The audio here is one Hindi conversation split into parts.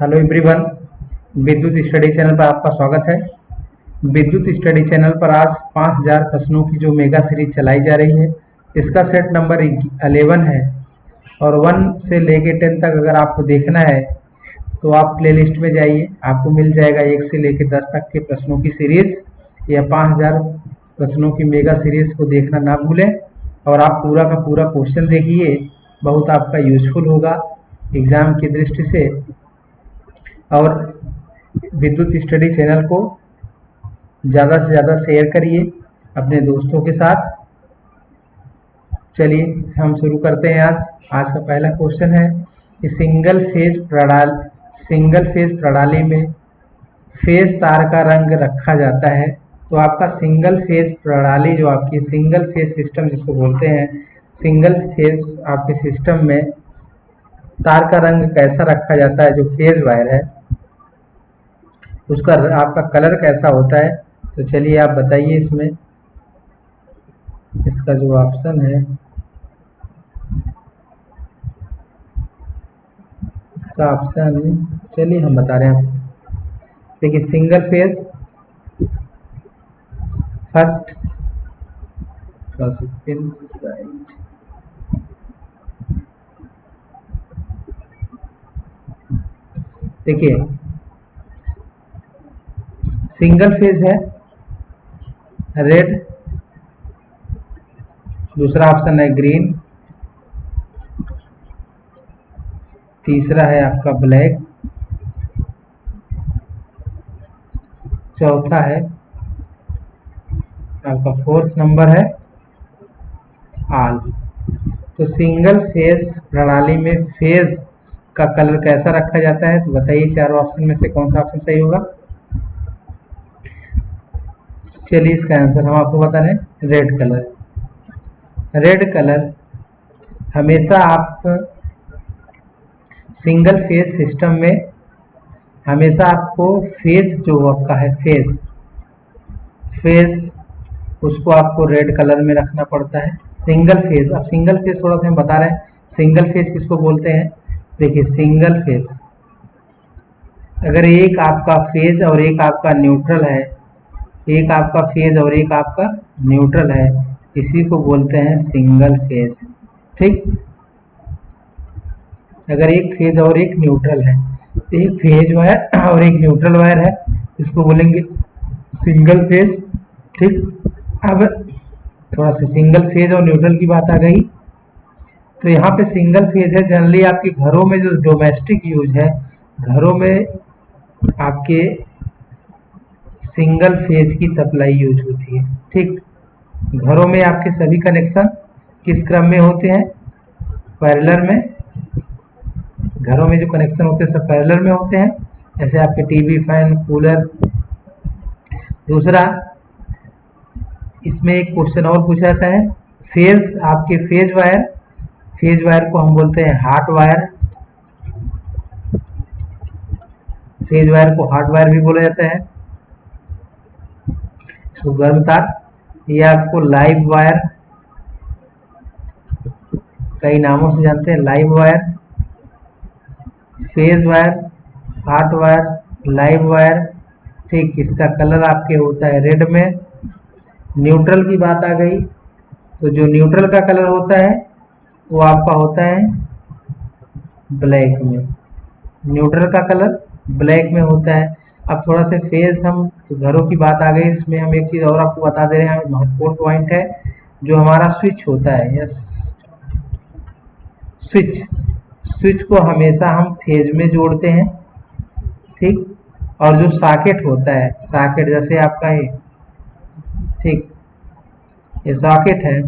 हेलो एवरीवन, विद्युत स्टडी चैनल पर आपका स्वागत है। विद्युत स्टडी चैनल पर आज 5000 प्रश्नों की जो मेगा सीरीज चलाई जा रही है, इसका सेट नंबर 11 है और 1 से लेके 10 तक अगर आपको देखना है तो आप प्लेलिस्ट में जाइए, आपको मिल जाएगा 1 से लेके 10 तक के प्रश्नों की सीरीज। या 5000 प्रश्नों की मेगा सीरीज को देखना ना भूलें और आप पूरा का पूरा क्वेश्चन देखिए, बहुत आपका यूजफुल होगा एग्ज़ाम की दृष्टि से। और विद्युत स्टडी चैनल को ज़्यादा से ज़्यादा शेयर करिए अपने दोस्तों के साथ। चलिए हम शुरू करते हैं। आज का पहला क्वेश्चन है कि सिंगल फेज प्रणाली में फेज तार का रंग रखा जाता है, तो आपका सिंगल फेज प्रणाली जो आपकी सिंगल फेज सिस्टम जिसको बोलते हैं, सिंगल फेज आपके सिस्टम में तार का रंग कैसा रखा जाता है, जो फेज वायर है उसका आपका कलर कैसा होता है। तो चलिए आप बताइए इसमें इसका जो ऑप्शन है, इसका ऑप्शन चलिए हम बता रहे हैं आपको। देखिए सिंगल फेज फर्स्ट साइड, देखिए सिंगल फेज है रेड, दूसरा ऑप्शन है ग्रीन, तीसरा है आपका ब्लैक, चौथा है आपका फोर्थ नंबर है आल। तो सिंगल फेज प्रणाली में फेज का कलर कैसा रखा जाता है, तो बताइए चारों ऑप्शन में से कौन सा ऑप्शन सही होगा। चलिए इसका आंसर हम आपको बता रहे हैं, रेड कलर। रेड कलर हमेशा आप सिंगल फेज सिस्टम में हमेशा आपको फेज जो आपका है फेज उसको आपको रेड कलर में रखना पड़ता है। सिंगल फेज, अब सिंगल फेज थोड़ा सा हम बता रहे हैं सिंगल फेज किसको बोलते हैं। देखिए सिंगल फेज अगर एक आपका फेज और एक आपका न्यूट्रल है, एक आपका फेज और एक आपका न्यूट्रल है, इसी को बोलते हैं सिंगल फेज। ठीक, अगर एक फेज और एक न्यूट्रल है, एक फेज वायर और एक न्यूट्रल वायर है, इसको बोलेंगे सिंगल फेज। ठीक, अब थोड़ा सा सिंगल फेज और न्यूट्रल की बात आ गई, तो यहाँ पे सिंगल फेज है जनरली आपके घरों में जो डोमेस्टिक यूज है, घरों में आपके सिंगल फेज की सप्लाई यूज होती है। ठीक, घरों में आपके सभी कनेक्शन किस क्रम में होते हैं, पैरेलल में। घरों में जो कनेक्शन होते हैं सब पैरेलल में होते हैं, जैसे आपके टीवी, फैन, कूलर। दूसरा इसमें एक क्वेश्चन और पूछा जाता है, फेज आपके फेज वायर को हम बोलते हैं हॉट वायर, फेज वायर को हॉट वायर भी बोला जाता है, इसको गर्म तार। ये आपको लाइव वायर, कई नामों से जानते हैं, live wire, phase wire, hot wire, live wire. ठीक, इसका कलर आपके होता है रेड में। न्यूट्रल की बात आ गई, तो जो न्यूट्रल का कलर होता है वो आपका होता है ब्लैक में, न्यूट्रल का कलर ब्लैक में होता है। अब थोड़ा सा फेज, हम तो घरों की बात आ गई, इसमें हम एक चीज़ और आपको बता दे रहे हैं, महत्वपूर्ण पॉइंट है, जो हमारा स्विच होता है, यस स्विच को हमेशा हम फेज में जोड़ते हैं। ठीक, और जो सॉकेट होता है, सॉकेट जैसे आपका है, ठीक ये सॉकेट है,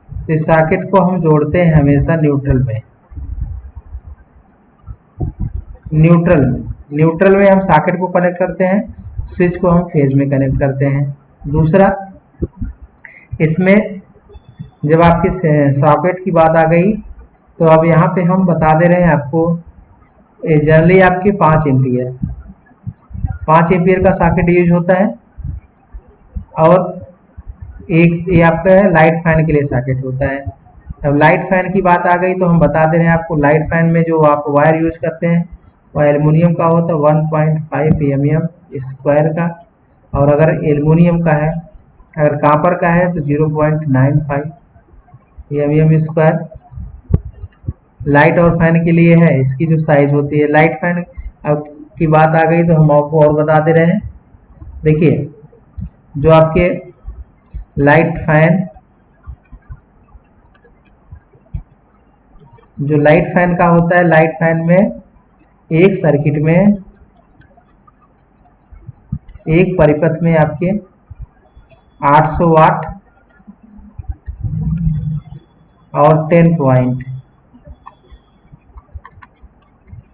तो इस सॉकेट को हम जोड़ते हैं हमेशा न्यूट्रल में। न्यूट्रल में हम सॉकेट को कनेक्ट करते हैं, स्विच को हम फेज में कनेक्ट करते हैं। दूसरा इसमें जब आपकी सॉकेट की बात आ गई, तो अब यहाँ पे हम बता दे रहे हैं आपको, जनरली आपके 5 एम्पियर का सॉकेट यूज होता है, और एक ये आपका है लाइट फैन के लिए सॉकेट होता है। अब लाइट फैन की बात आ गई, तो हम बता दे रहे हैं आपको, लाइट फैन में जो आप वायर यूज करते हैं और एल्युमिनियम का होता है 1.5 mm स्क्वायर का, और अगर एल्युमिनियम का है, अगर कॉपर का है तो 0.95 mm स्क्वायर। लाइट और फैन के लिए है, इसकी जो साइज होती है लाइट फैन अब की बात आ गई तो हम आपको और बता दे रहे हैं। देखिए जो आपके लाइट फैन, जो लाइट फैन का होता है, लाइट फैन में एक सर्किट में, एक परिपथ में आपके 800 वाट और 10 पॉइंट,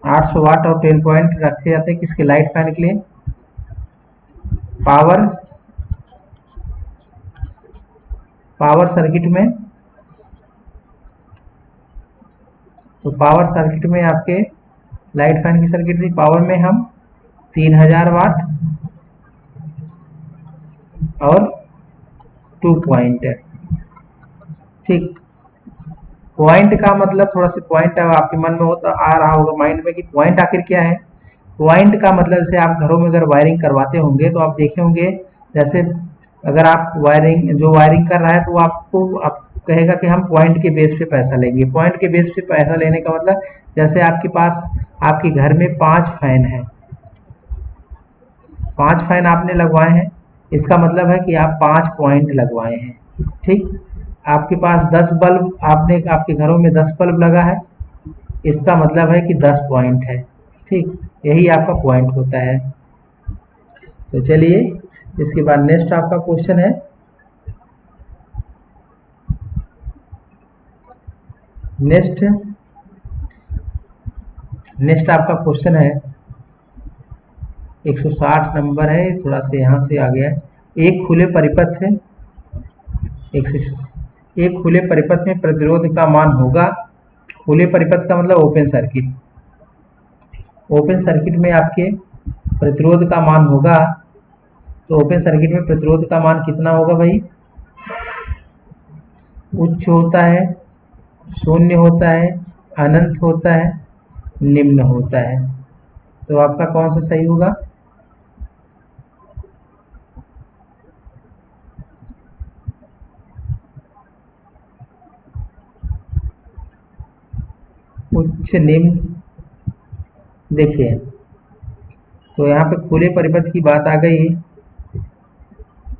800 वाट और 10 पॉइंट रखे जाते हैं किसके, लाइट फैन के लिए। पावर सर्किट में, तो पावर सर्किट में आपके लाइट फैन की सर्किट थी, पावर में हम 3000 वाट और 2 पॉइंट है। ठीक, पॉइंट का मतलब, थोड़ा सा पॉइंट आपके मन में होता आ रहा होगा माइंड में कि पॉइंट आखिर क्या है। पॉइंट का मतलब जैसे आप घरों में अगर वायरिंग करवाते होंगे तो आप देखे होंगे, जैसे अगर आप जो वायरिंग कर रहा है तो आपको आप कहेगा कि हम पॉइंट के बेस पे पैसा लेंगे। पॉइंट के बेस पे पैसा लेने का मतलब, जैसे आपके पास आपके घर में 5 फैन है, 5 फैन आपने लगवाए हैं, इसका मतलब है कि आप 5 पॉइंट लगवाए हैं। ठीक, आपके पास 10 बल्ब, आपने आपके घरों में 10 बल्ब लगा है, इसका मतलब है कि 10 पॉइंट है। ठीक, यही आपका पॉइंट होता है। तो चलिए इसके बाद नेक्स्ट आपका क्वेश्चन है, नेक्स्ट आपका क्वेश्चन है 160 नंबर है, थोड़ा सा यहाँ से आ गया है। एक खुले परिपथ है, एक खुले परिपथ में प्रतिरोध का मान होगा, खुले परिपथ का मतलब ओपन सर्किट, ओपन सर्किट में आपके प्रतिरोध का मान होगा, तो ओपन सर्किट में प्रतिरोध का मान कितना होगा भाई, उच्च होता है, शून्य होता है, अनंत होता है, निम्न होता है। तो आपका कौन सा सही होगा, उच्च निम्न। देखिए तो यहाँ पे खुले परिपथ की बात आ गई,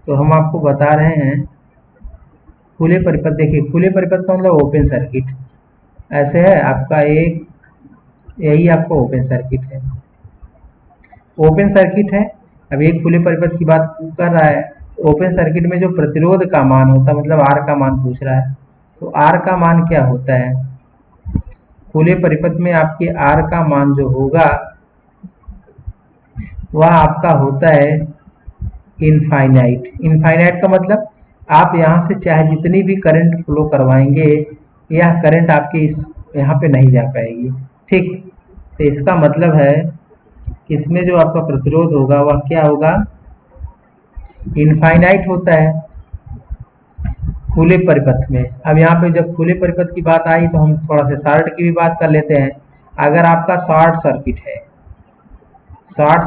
तो हम आपको बता रहे हैं खुले परिपथ। देखिए खुले परिपथ का मतलब ओपन सर्किट, ऐसे है आपका एक, यही आपका ओपन सर्किट है, ओपन सर्किट है। अब एक खुले परिपथ की बात कर रहा है, ओपन सर्किट में जो प्रतिरोध का मान होता है, मतलब आर का मान पूछ रहा है, तो आर का मान क्या होता है, खुले परिपथ में आपके आर का मान जो होगा वह आपका होता है इनफाइनाइट। इनफाइनाइट का मतलब आप यहाँ से चाहे जितनी भी करंट फ्लो करवाएंगे, यह करंट आपके इस यहाँ पे नहीं जा पाएगी। ठीक, तो इसका मतलब है इसमें जो आपका प्रतिरोध होगा वह क्या होगा, इनफाइनाइट होता है खुले परिपथ में। अब यहाँ पे जब खुले परिपथ की बात आई तो हम थोड़ा सा शॉर्ट की भी बात कर लेते हैं। अगर आपका शॉर्ट सर्किट है, शॉर्ट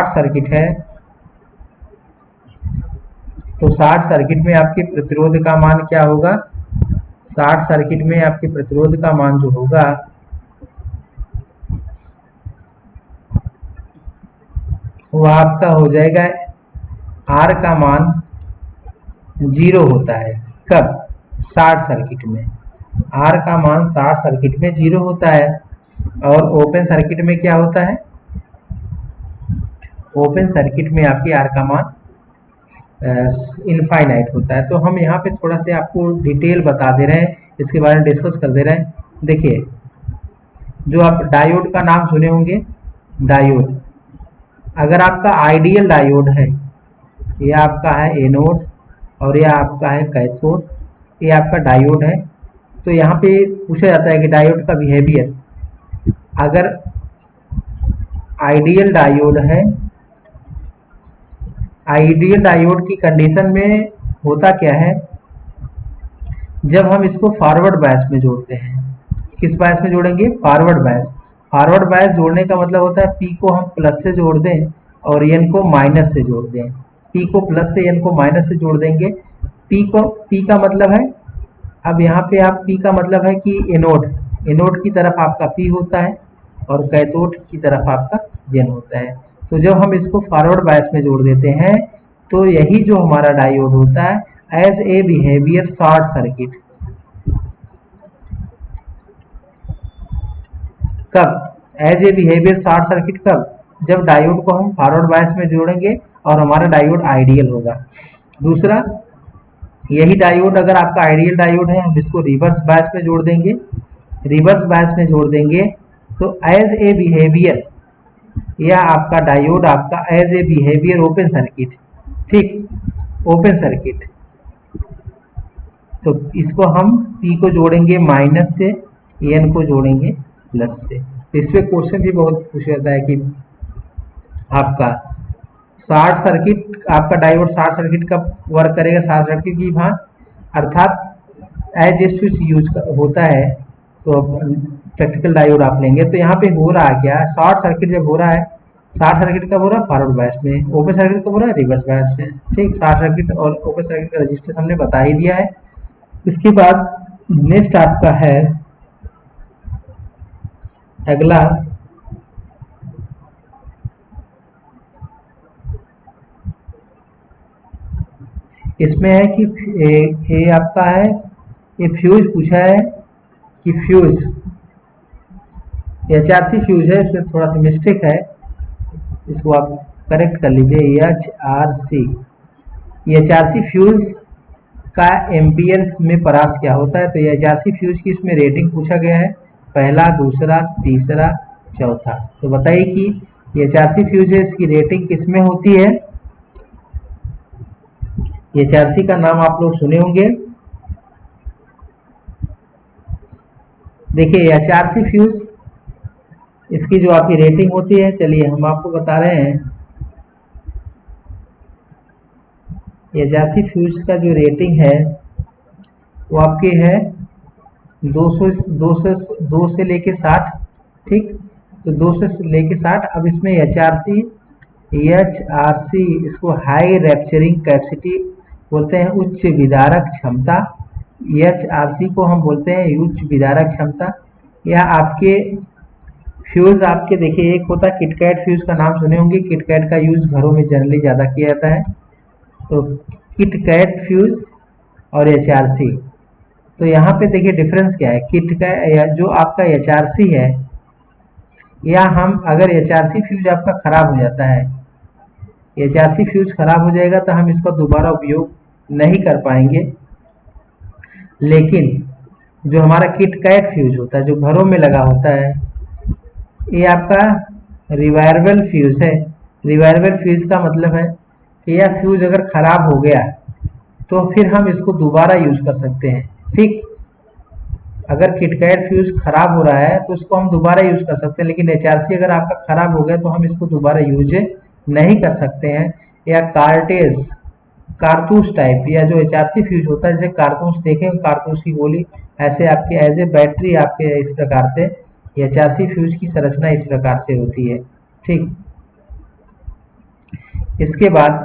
सर्किट है, तो शॉर्ट सर्किट में आपके प्रतिरोध का मान क्या होगा, शॉर्ट सर्किट में आपके प्रतिरोध का मान जो होगा वह आपका हो जाएगा, आर का मान 0 होता है। कब, शॉर्ट सर्किट में आर का मान शॉर्ट सर्किट में 0 होता है। और ओपन सर्किट में क्या होता है, ओपन सर्किट में आपकी आर का मान इनफाइनाइट होता है। तो हम यहाँ पे थोड़ा सा आपको डिटेल बता दे रहे हैं, इसके बारे में डिस्कस कर दे रहे हैं। देखिए जो आप डायोड का नाम सुने होंगे, डायोड, अगर आपका आइडियल डायोड है, यह आपका है एनोड और यह आपका है कैथोड, ये आपका डायोड है। तो यहाँ पे पूछा जाता है कि डायोड का बिहेवियर, अगर आइडियल डायोड है, आइडियल डायोड की कंडीशन में होता क्या है, जब हम इसको फॉरवर्ड बायस में जोड़ते हैं, किस बायस में जोड़ेंगे, फॉरवर्ड बायस। फॉरवर्ड बायस जोड़ने का मतलब होता है पी को हम प्लस से जोड़ दें और एन को माइनस से जोड़ दें। पी को प्लस से एन को माइनस से जोड़ देंगे। पी का मतलब है, अब यहाँ पे आप पी का मतलब है कि एनोड की तरफ आपका पी होता है और कैथोड की तरफ आपका एन होता है। तो जब हम इसको फॉरवर्ड बायस में जोड़ देते हैं तो यही जो हमारा डायोड होता है as a behaviour short circuit. कब as a behaviour short circuit? कब? जब डायोड को हम फॉरवर्ड बायस में जोड़ेंगे और हमारा डायोड आइडियल होगा। दूसरा, यही डायोड अगर आपका आइडियल डायोड है, हम इसको रिवर्स बायस में जोड़ देंगे। रिवर्स बायस में जोड़ देंगे तो एज ए बिहेवियर, यह आपका डायोड आपका as a behaviour open circuit, ठीक, ओपन सर्किट। तो इसको हम P को जोड़ेंगे माइनस से, N को जोड़ेंगे प्लस से। इसमें क्वेश्चन भी बहुत पूछ जाता है कि आपका शॉर्ट सर्किट, आपका डायोड शॉर्ट सर्किट कब वर्क करेगा? शॉर्ट सर्किट की भांति, अर्थात एज ए स्विच यूज होता है। तो प्रैक्टिकल डायोड आप लेंगे तो यहाँ पे हो रहा है क्या? शॉर्ट सर्किट जब हो रहा है, शॉर्ट सर्किट कब हो रहा है? फॉरवर्ड बायस में। ओपन सर्किट कब हो रहा है? रिवर्स बायस में, ठीक। शॉर्ट सर्किट और ओपन सर्किट का रजिस्टेंस हमने बता ही दिया है। इसके बाद नेक्स्ट आपका है अगला, इसमें है कि ये आपका है, ये फ्यूज पूछा है कि फ्यूज HRC फ्यूज है, इसमें थोड़ा सा मिस्टेक है, इसको आप करेक्ट कर लीजिए। HRC, HRC फ्यूज का एम्पियर्स में परास क्या होता है? तो HRC फ्यूज की इसमें रेटिंग पूछा गया है, पहला, दूसरा, तीसरा, चौथा। तो बताइए कि HRC फ्यूज है, इसकी रेटिंग किस में होती है? HRC का नाम आप लोग सुने होंगे। देखिए HRC फ्यूज, इसकी जो आपकी रेटिंग होती है, चलिए हम आपको बता रहे हैं। HRC फ्यूज का जो रेटिंग है वो आपके है 2 से लेके 60, ठीक। तो 200 से लेके 60। अब इसमें HRC इसको हाई रैप्चरिंग कैपेसिटी बोलते हैं, उच्च विदारक क्षमता। HRC को हम बोलते हैं उच्च विदारक क्षमता। यह आपके फ्यूज, आपके देखिए एक होता है किटकैट फ्यूज, का नाम सुने होंगे। किटकैट का यूज घरों में जनरली ज़्यादा किया जाता है। तो किटकैट फ्यूज और HRC, तो यहाँ पे देखिए डिफरेंस क्या है। किटकैट जो आपका HRC है, या हम अगर HRC फ्यूज आपका खराब हो जाता है, HRC फ्यूज खराब हो जाएगा तो हम इसका दोबारा उपयोग नहीं कर पाएंगे। लेकिन जो हमारा किटकैट फ्यूज होता है, जो घरों में लगा होता है, ये आपका रिवायरेबल फ्यूज है। रिवायरेबल फ्यूज का मतलब है कि यह फ्यूज अगर खराब हो गया तो फिर हम इसको दोबारा यूज कर सकते हैं, ठीक। अगर किटकैट फ्यूज खराब हो रहा है तो उसको हम दोबारा यूज कर सकते हैं, लेकिन HRC अगर आपका खराब हो गया तो हम इसको दोबारा यूज नहीं कर सकते हैं। या कारतूस टाइप, या जो HRC फ्यूज होता है, जैसे कारतूस देखें, कारतूस की गोली, ऐसे आपके एज ए बैटरी आपके इस प्रकार से HRC फ्यूज की संरचना इस प्रकार से होती है, ठीक। इसके बाद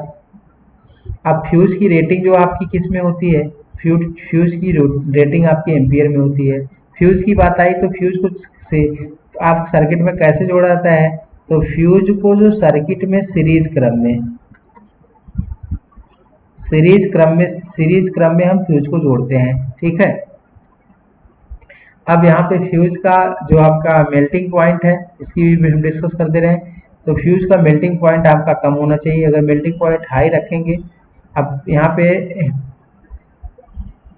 अब फ्यूज की रेटिंग जो आपकी किस में होती है? फ्यूज की रेटिंग आपकी एम्पियर में होती है। फ्यूज की बात आई तो फ्यूज को से आप सर्किट में कैसे जोड़ा जाता है? तो फ्यूज को जो सर्किट में सीरीज क्रम में हम फ्यूज को जोड़ते हैं, ठीक है। अब यहाँ पे फ्यूज का जो आपका मेल्टिंग पॉइंट है, इसकी भी हम डिस्कस करते रहे। तो फ्यूज का मेल्टिंग पॉइंट आपका कम होना चाहिए। अगर मेल्टिंग पॉइंट हाई रखेंगे, अब यहाँ पे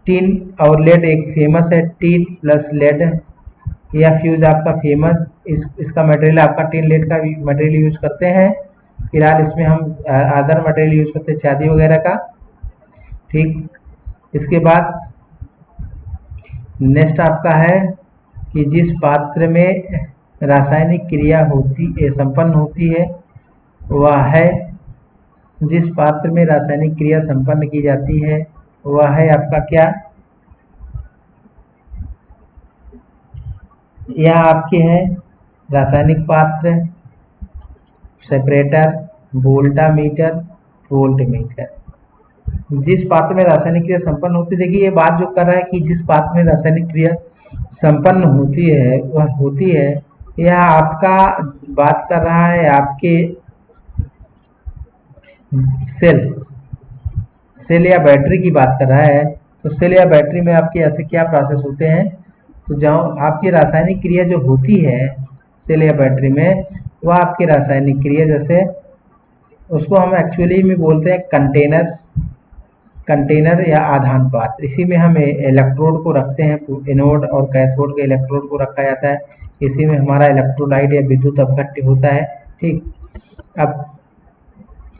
टिन और लेड एक फेमस है, टिन प्लस लेड, यह फ्यूज आपका फेमस। इसका मटेरियल आपका टिन लेड का मटेरियल यूज करते हैं। फिलहाल इसमें हम अदर मटेरियल यूज करते हैं, चांदी वगैरह का, ठीक। इसके बाद नेक्स्ट आपका है कि जिस पात्र में रासायनिक क्रिया संपन्न होती है वह है, जिस पात्र में रासायनिक क्रिया संपन्न की जाती है वह है आपका क्या? यह आपके है रासायनिक पात्र, सेपरेटर, वोल्टामीटर, वोल्टमीटर। जिस पात्र में रासायनिक क्रिया संपन्न होती है, देखिए ये बात जो कर रहा है कि जिस पात्र में रासायनिक क्रिया संपन्न होती है वह होती है, यह आपका बात कर रहा है आपके सेल या बैटरी की बात कर रहा है। तो सेल या बैटरी में आपके ऐसे क्या प्रोसेस होते हैं, तो जहाँ आपकी रासायनिक क्रिया जो होती है सेल या बैटरी में, वह आपकी रासायनिक क्रिया, जैसे उसको हम एक्चुअली में बोलते हैं कंटेनर या आधान पात्र। इसी में हम इलेक्ट्रोड को रखते हैं, एनोड और कैथोड के इलेक्ट्रोड को रखा जाता है। इसी में हमारा इलेक्ट्रोलाइट या विद्युत अपघट्य होता है, ठीक। अब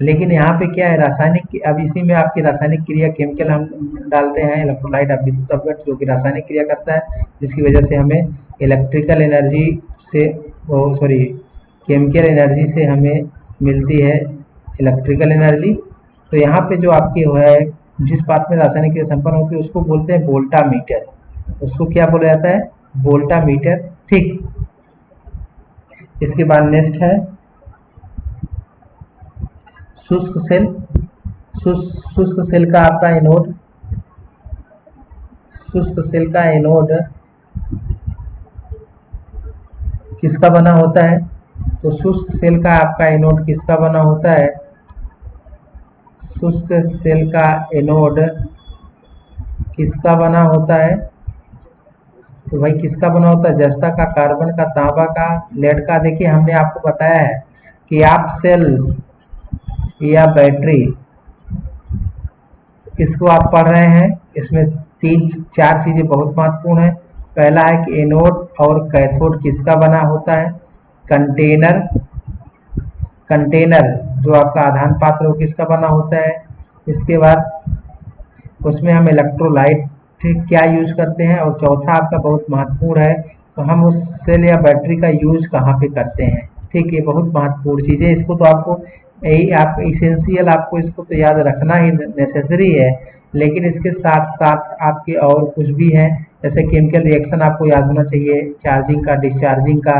लेकिन यहाँ पे क्या है, रासायनिक, अब इसी में आपकी रासायनिक क्रिया केमिकल हम डालते हैं, इलेक्ट्रोलाइट और विद्युत अपघट्य, जो कि रासायनिक क्रिया करता है, जिसकी वजह से हमें इलेक्ट्रिकल एनर्जी से केमिकल एनर्जी से हमें मिलती है इलेक्ट्रिकल एनर्जी। तो यहाँ पे जो आपकी है, जिस पात्र में रासायनिक क्रिया संपन्न होती है उसको बोलते हैं वोल्टामीटर। उसको क्या बोला जाता है, वोल्टामीटर, ठीक। इसके बाद नेक्स्ट है शुष्क सेल। शुष्क सेल का आपका एनोड, शुष्क सेल का एनोड किसका बना होता है, तो शुष्क सेल का आपका एनोड किसका बना होता है, शुष्क सेल का एनोड किसका बना होता है, तो भाई किसका बना होता है, जस्ता का, कार्बन का, तांबा का, लेड का। देखिए हमने आपको बताया है कि आप सेल या बैटरी इसको आप पढ़ रहे हैं, इसमें 3-4 चीजें बहुत महत्वपूर्ण है। पहला है कि एनोड और कैथोड किसका बना होता है, कंटेनर जो आपका आधान पात्र वो किसका बना होता है। इसके बाद उसमें हम इलेक्ट्रोलाइट क्या यूज करते हैं, और चौथा आपका बहुत महत्वपूर्ण है, तो हम उस सेल या बैटरी का यूज कहाँ पे करते हैं, ठीक। ये बहुत महत्वपूर्ण चीज़ है, इसको तो आपको आप इसेंशियल, आपको इसको तो याद रखना ही नेसेसरी है। लेकिन इसके साथ साथ आपके और कुछ भी हैं, जैसे केमिकल रिएक्शन आपको याद होना चाहिए, चार्जिंग का, डिस्चार्जिंग का,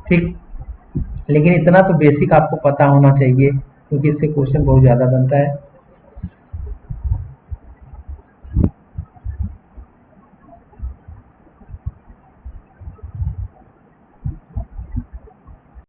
ठीक। लेकिन इतना तो बेसिक आपको पता होना चाहिए, क्योंकि इससे क्वेश्चन बहुत ज़्यादा बनता है।